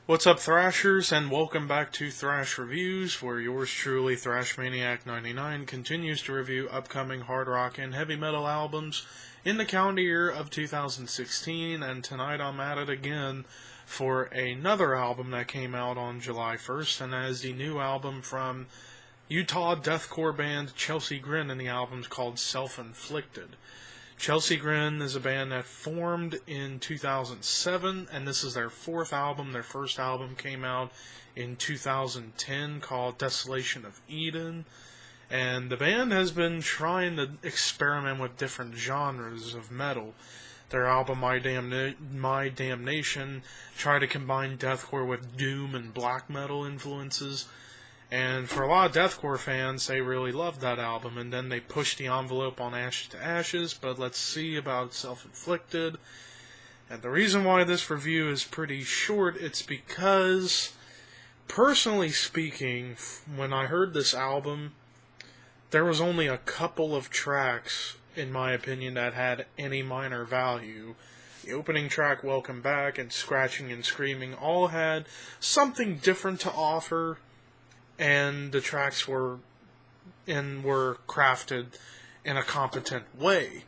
What's up, Thrashers, and welcome back to Thrash Reviews, where yours truly, ThrashManiac99, continues to review upcoming hard rock and heavy metal albums in the calendar year of 2016, and tonight I'm at it again for another album that came out on July 1st, and that is the new album from Utah deathcore band Chelsea Grin, and the album's called Self-Inflicted. Chelsea Grin is a band that formed in 2007, and this is their fourth album. Their first album came out in 2010 called Desolation of Eden, and the band has been trying to experiment with different genres of metal. Their album My Damnation tried to combine deathcore with doom and black metal influences. And for a lot of deathcore fans, they really loved that album, and then they pushed the envelope on Ashes to Ashes, but let's see about Self-Inflicted. And the reason why this review is pretty short, it's because, personally speaking, when I heard this album, there was only a couple of tracks, in my opinion, that had any minor value. The opening track, Welcome Back, and Scratching and Screaming all had something different to offer, and the tracks were crafted in a competent way.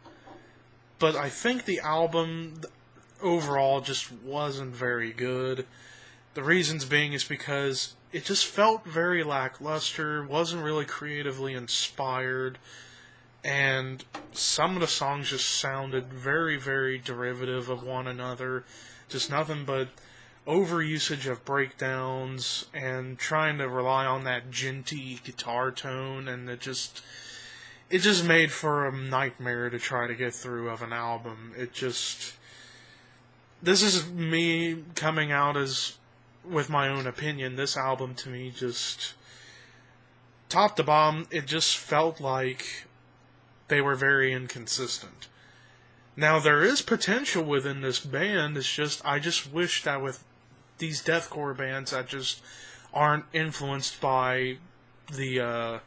But I think the album overall just wasn't very good. The reasons being is because it just felt very lackluster, wasn't really creatively inspired, and some of the songs just sounded very, very derivative of one another. Just nothing but overusage of breakdowns and trying to rely on that djinty guitar tone, and it just made for a nightmare to try to get through of an album. This is me coming out as with my own opinion. This album to me, just top to bottom, it just felt like they were very inconsistent. Now, there is potential within this band. I just wish that with these deathcore bands that just aren't influenced by the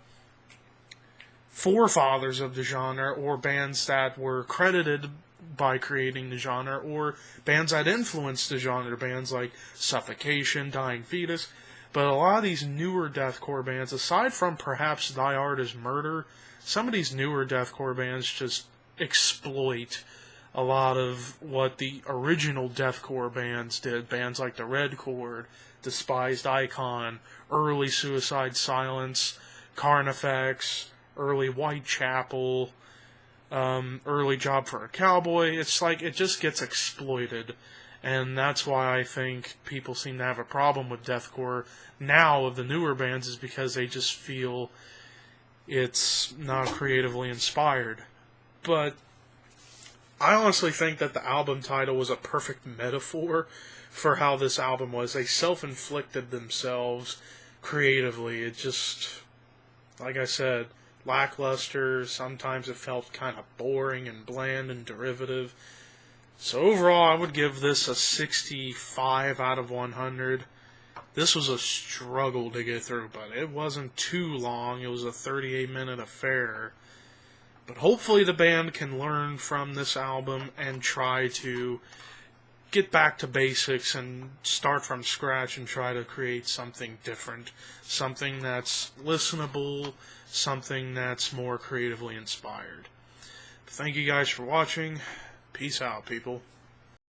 forefathers of the genre, or bands that were credited by creating the genre, or bands that influenced the genre, bands like Suffocation, Dying Fetus. But a lot of these newer deathcore bands, aside from perhaps Die Hard Is Murder, some of these newer deathcore bands just exploit a lot of what the original deathcore bands did. Bands like the Red Chord, Despised Icon, early Suicide Silence, Carnifex, early Whitechapel, early Job for a Cowboy. It's like it just gets exploited, and that's why I think people seem to have a problem with deathcore now of the newer bands, is because they just feel it's not creatively inspired. But I honestly think that the album title was a perfect metaphor for how this album was. They self-inflicted themselves creatively. It just, like I said, lackluster. Sometimes it felt kind of boring and bland and derivative. So overall, I would give this a 65 out of 100. This was a struggle to get through, but it wasn't too long. It was a 38-minute affair. But hopefully the band can learn from this album and try to get back to basics and start from scratch and try to create something different. Something that's listenable, something that's more creatively inspired. Thank you guys for watching. Peace out, people.